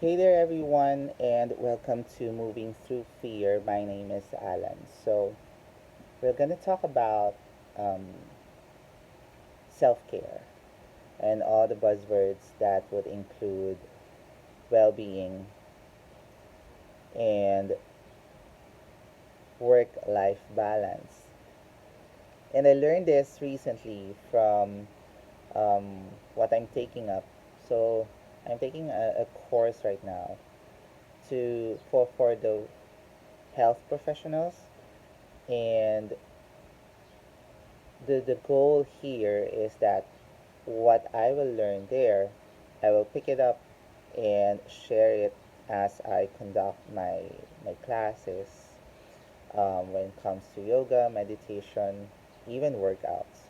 Hey there, everyone, and welcome to Moving Through Fear. My name is Alan. We're going to talk about um, self care and all the buzzwords that would include well being and work life balance. And I learned this recently from what I'm taking up. So, I'm taking a course right now for the health professionals, and the goal here is that what I will learn there, I will pick it up and share it as I conduct my classes when it comes to yoga, meditation, even workouts.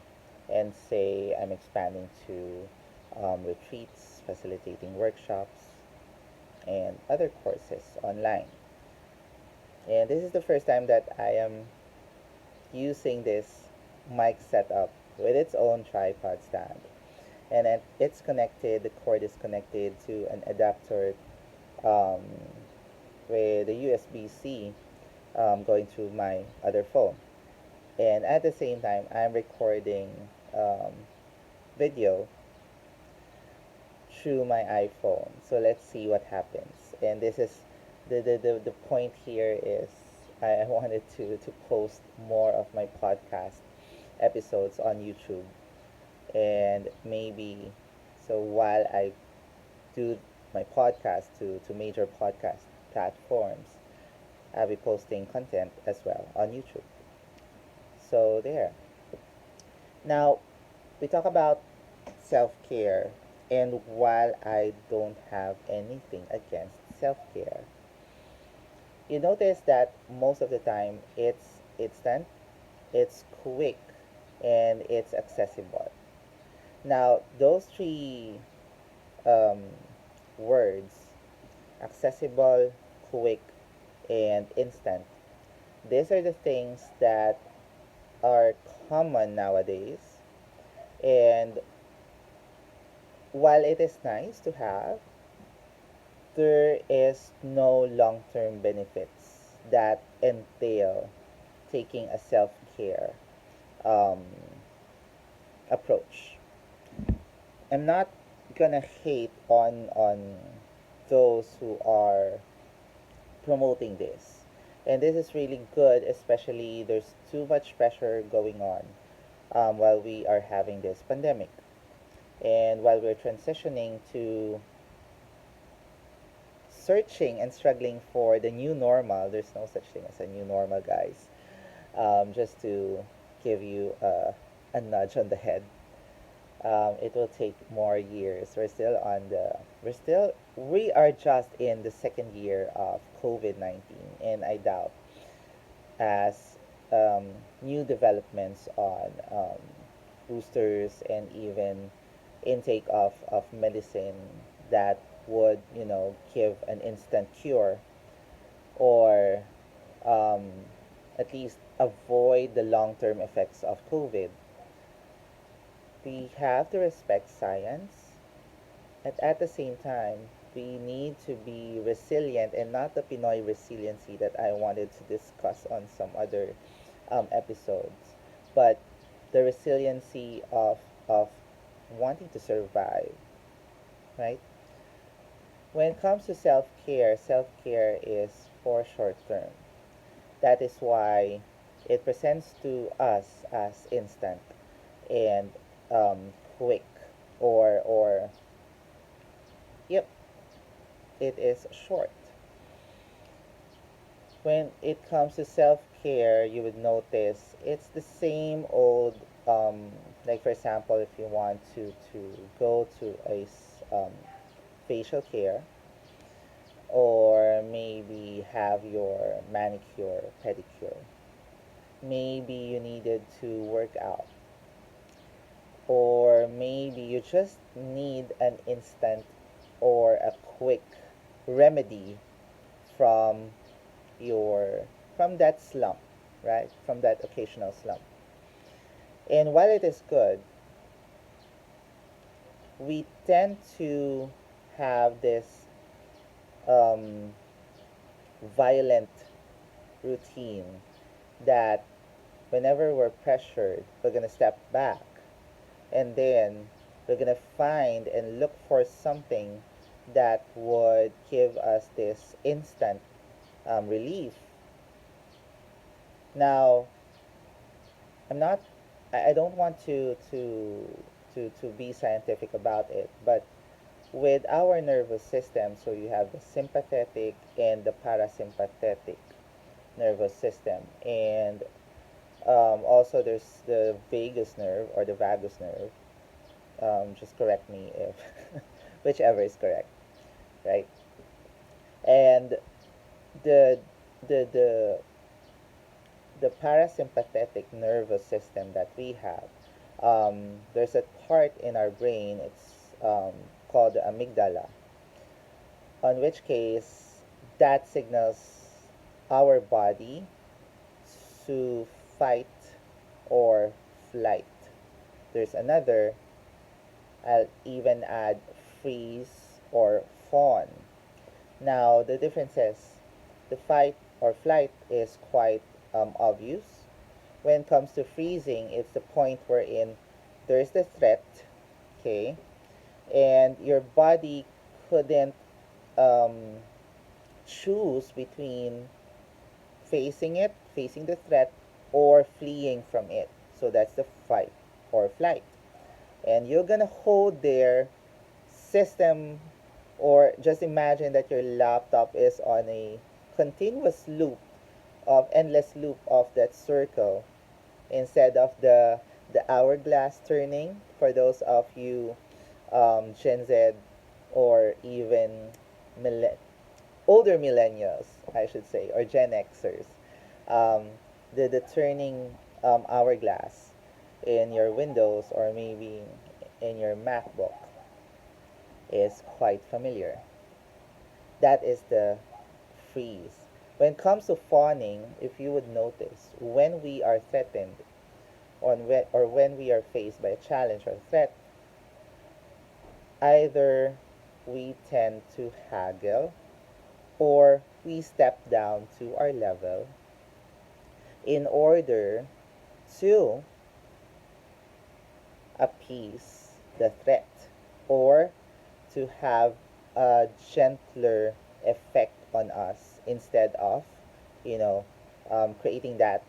And say I'm expanding to retreats, facilitating workshops, and other courses online. And this is the first time that I am using this mic setup with its own tripod stand. And it's connected, the cord is connected to an adapter um, with a USB-C going to my other phone. And at the same time, I'm recording um, video through my iPhone. So let's see what happens. And this is the point here is I wanted to post more of my podcast episodes on YouTube. And maybe, so while I do my podcast to major podcast platforms, I'll be posting content as well on YouTube. So there. Now we talk about self-care, and while I don't have anything against self-care, you notice that most of the time it's instant, it's quick, and it's accessible. Now those three um, words, accessible, quick, and instant, these are the things that are common nowadays. And while it is nice to have, there is no long term benefits that entail taking a self care um, approach. I'm not gonna hate on those who are promoting this. And this is really good, especially there's too much pressure going on while we are having this pandemic. And while we're transitioning to searching and struggling for the new normal, there's no such thing as a new normal, guys. Just to give you a nudge on the head. It will take more years. We are just in the second year of COVID 19, and I doubt as new developments on boosters and even intake of medicine that would, give an instant cure or um, at least avoid the long term effects of COVID. We have to respect science, and at the same time, we need to be resilient and not the Pinoy resiliency that I wanted to discuss on some other episodes, but the resiliency of wanting to survive, right? When it comes to self care is for short term. That is why it presents to us as instant and quick, or yep, it is short. When it comes to self-care, you would notice it's the same old, like for example, if you want to go to facial care, or maybe have your manicure pedicure, maybe you needed to work out, or maybe you just need an instant or a quick remedy from your from that slump, right? From that occasional slump. And while it is good, we tend to have this um, violent routine that whenever we're pressured, we're going to step back and then we're going to find and look for something that would give us this instant relief. Now, I'm not, I don't want to be scientific about it, but with our nervous system, so you have the sympathetic and the parasympathetic nervous system, and also there's the vagus nerve or the vagus nerve. Just correct me if whichever is correct, right? And the the the the parasympathetic nervous system that we have, there's a part in our brain. It's called the amygdala, on which case that signals our body to fight or flight. There's another, I'll even add freeze or fawn. Now, the difference is the fight or flight is quite obvious. When it comes to freezing, it's the point wherein there's the threat, okay, and your body couldn't um, choose between facing it, facing the threat, or fleeing from it. So that's the fight or flight. And you're gonna hold their system, or just imagine that your laptop is on a continuous loop of endless loop of that circle instead of the hourglass turning for those of you Gen Z or even millen- older millennials, I should say, or Gen Xers. Um, the turning hourglass in your Windows or maybe in your MacBook is quite familiar. That is the freeze. When it comes to fawning, if you would notice, when we are threatened or when we are faced by a challenge or threat, either we tend to haggle or we step down to our level in order to appease the threat or to have a gentler effect on us instead of, you know, creating that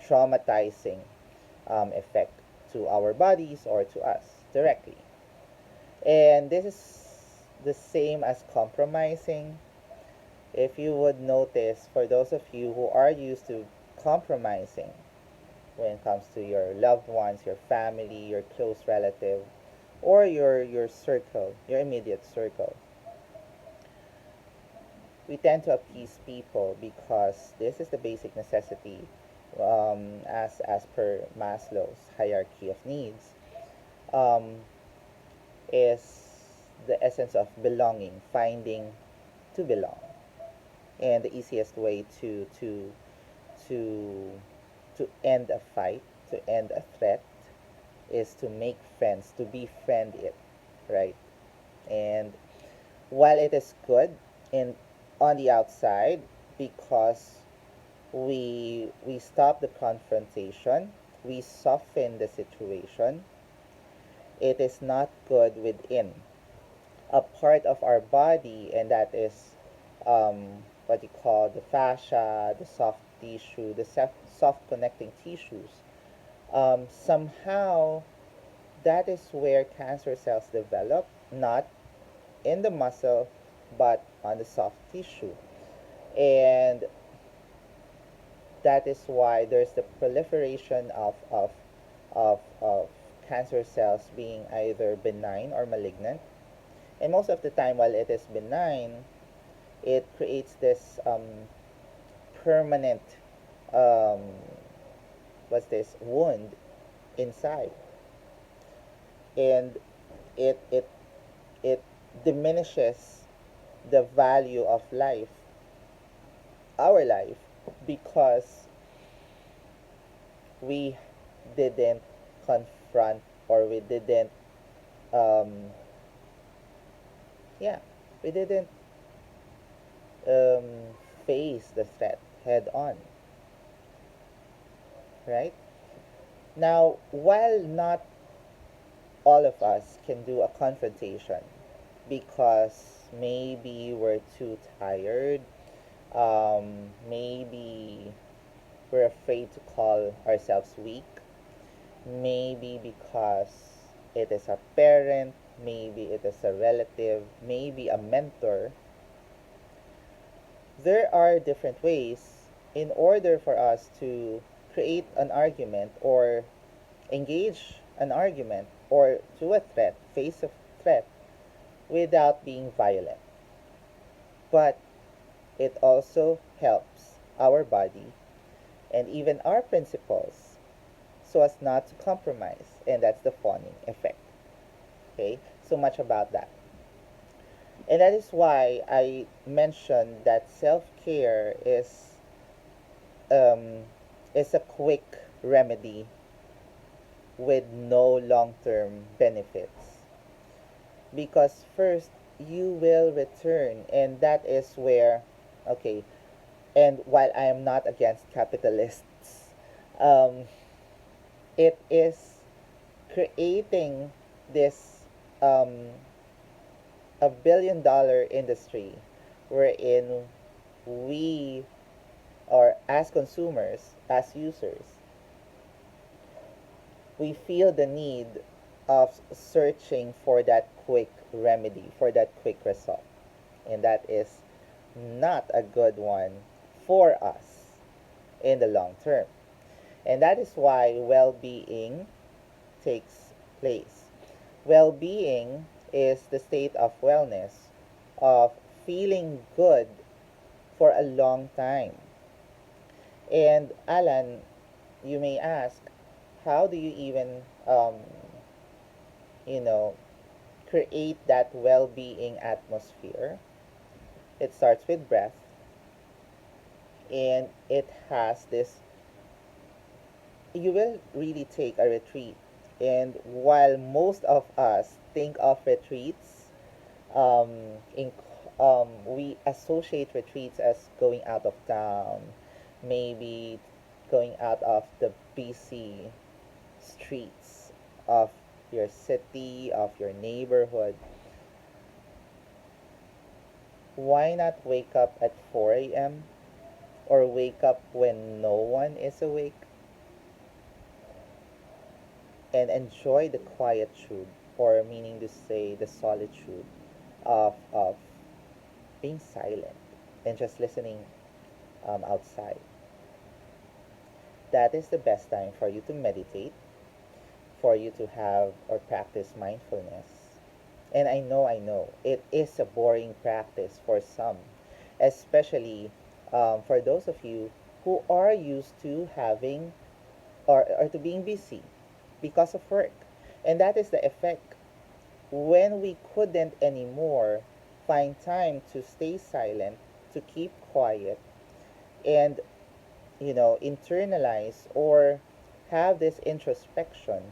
traumatizing effect to our bodies or to us directly. And this is the same as compromising. If you would notice, for those of you who are used to compromising when it comes to your loved ones, your family, your close relative, or your circle, your immediate circle, we tend to appease people because this is the basic necessity, as per Maslow's hierarchy of needs, um, is the essence of belonging, finding to belong, and the easiest way to to end a fight, to end a threat, is to make friends, to befriend it, right? And while it is good in on the outside because we stop the confrontation, we soften the situation, it is not good within. A part of our body, and that is what you call the fascia, the soft tissue, the soft connecting tissues. Somehow, that is where cancer cells develop, not in the muscle, but on the soft tissue. And that is why there's the proliferation of cancer cells being either benign or malignant. And most of the time, while it is benign, it creates this permanent um, what's this wound inside, and it it diminishes the value of life, our life, because we didn't confront or we didn't um, yeah we didn't um, face the threat head on, right? Now, while not all of us can do a confrontation because maybe we're too tired, maybe we're afraid to call ourselves weak, maybe because it is a parent, maybe it is a relative, maybe a mentor. There are different ways in order for us to create an argument or engage an argument or to a threat, face a threat without being violent. But it also helps our body and even our principles so as not to compromise. And that's the fawning effect. Okay, so much about that. And that is why I mentioned that self-care um, is a quick remedy with no long-term benefits. Because first, you will return, and that is where, okay, and while I am not against capitalists, um, it is creating this um, $1 billion industry wherein we, or as consumers, as users, we feel the need of searching for that quick remedy, for that quick result. And that is not a good one for us in the long term. And that is why well being takes place. Well being is the state of wellness, of feeling good for a long time. And Alan, you may ask, how do you even, you know, create that well being atmosphere? It starts with breath, and it has this, you will really take a retreat. And while most of us think of retreats, um, in, we associate retreats as going out of town, maybe going out of the busy streets of your city, of your neighborhood. Why not wake up at 4 a.m. or wake up when no one is awake and enjoy the quietude, or meaning to say the solitude of being silent and just listening outside. That is the best time for you to meditate, for you to have or practice mindfulness. And I know, it is a boring practice for some, especially for those of you who are used to having or to being busy because of work. And that is the effect. When we couldn't anymore find time to stay silent, to keep quiet, and internalize or have this introspection,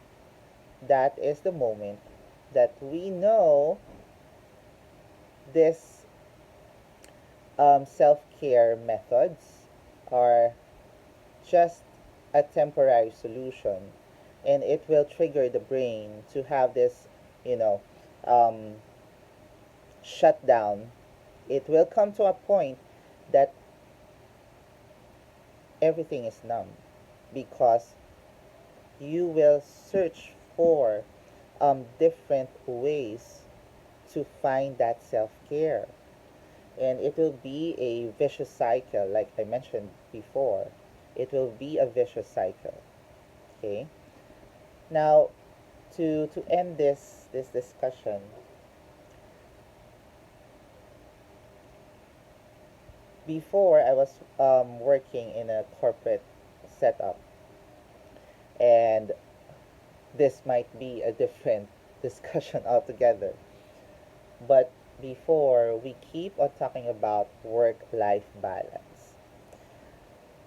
that is the moment that we know this self-care methods are just a temporary solution, and it will trigger the brain to have this you know um, shutdown. It will come to a point that everything is numb because you will search for different ways to find that self-care, and it will be a vicious cycle. Like I mentioned before, it will be a vicious cycle. Okay, now to end this discussion, before I was working in a corporate setup, and this might be a different discussion altogether. But before, we keep on talking about work life balance.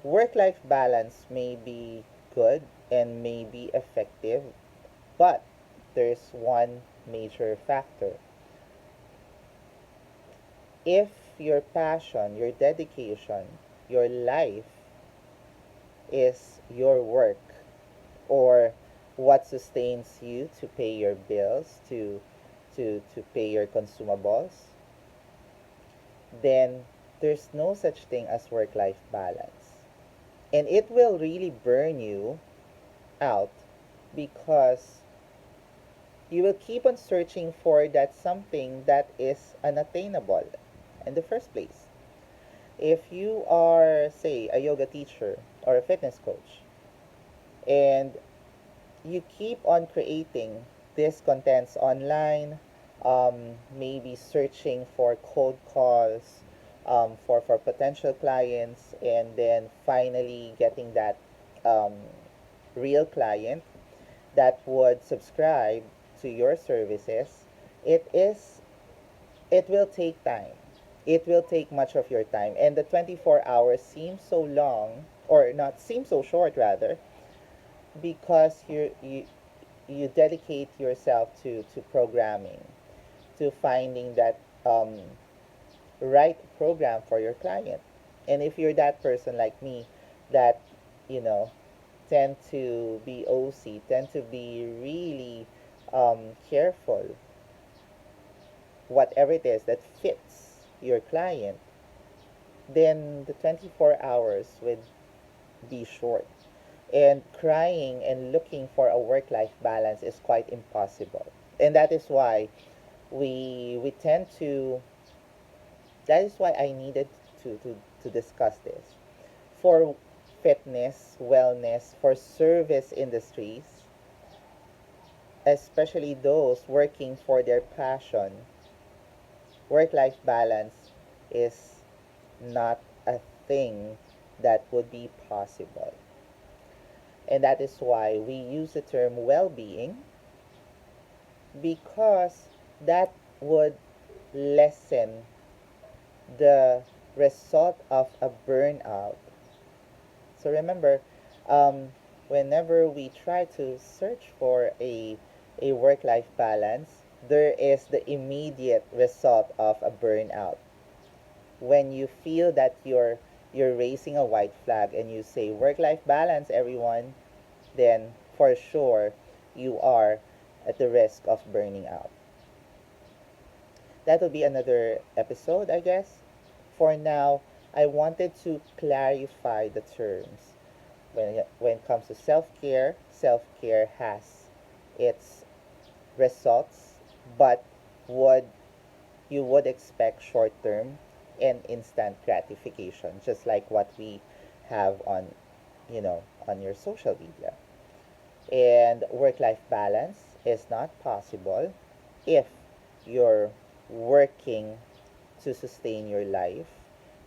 Work life balance may be good and may be effective, but there's one major factor. If your passion, your dedication, your life is your work, or what sustains you to pay your bills, to pay your consumables, then there's no such thing as work life balance. And it will really burn you out because you will keep on searching for that something that is unattainable in the first place. If you are, say, a yoga teacher or a fitness coach, and you keep on creating these contents online, maybe searching for cold calls, for potential clients, and then finally getting that um, real client that would subscribe to your services, it is it will take time. It will take much of your time, and the 24 hours seems so long, or not seem so short rather, because you dedicate yourself to programming, to finding that right program for your client. And if you're that person like me that, you know, tend to be OC, tend to be really careful, whatever it is that fits your client, then the 24 hours would be short. And crying and looking for a work life balance is quite impossible. And that is why we tend to, that is why I needed to discuss this. For fitness, wellness, for service industries, especially those working for their passion, work life balance is not a thing that would be possible. And that is why we use the term well being, because that would lessen the result of a burnout. So remember, um, whenever we try to search for a work life balance, there is the immediate result of a burnout. When you feel that you're raising a white flag and you say work life balance, everyone, then for sure you are at the risk of burning out. That will be another episode, I guess. For now, I wanted to clarify the terms. When it comes to self care has its results, but would you would expect short term and instant gratification, just like what we have on, on your social media. And work life balance is not possible if you're working to sustain your life,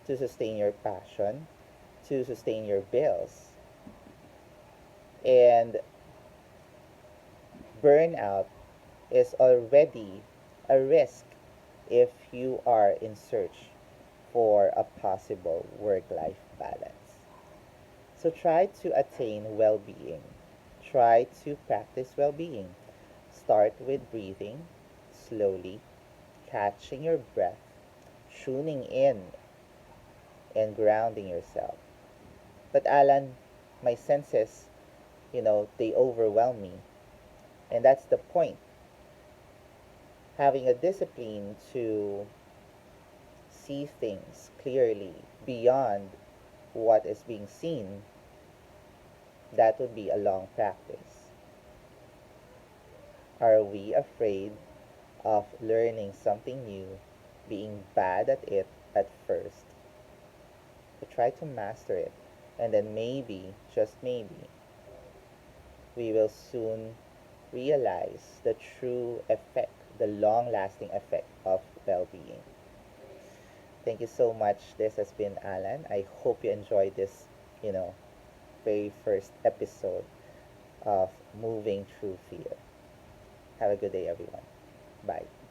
to sustain your passion, to sustain your bills. And burnout is already a risk if you are in search for a possible work life balance. So try to attain well being. Try to practice well being. Start with breathing slowly, catching your breath, tuning in, and grounding yourself. But Alan, my senses, they overwhelm me. And that's the point. Having a discipline to see things clearly beyond what is being seen, that would be a long practice. Are we afraid of learning something new, being bad at it at first? But try to master it, and then maybe, just maybe, we will soon realize the true effect, the long lasting effect of well being. Thank you so much. This has been Alan. I hope you enjoyed this, you know, very first episode of Moving Through Fear. Have a good day, everyone. Bye.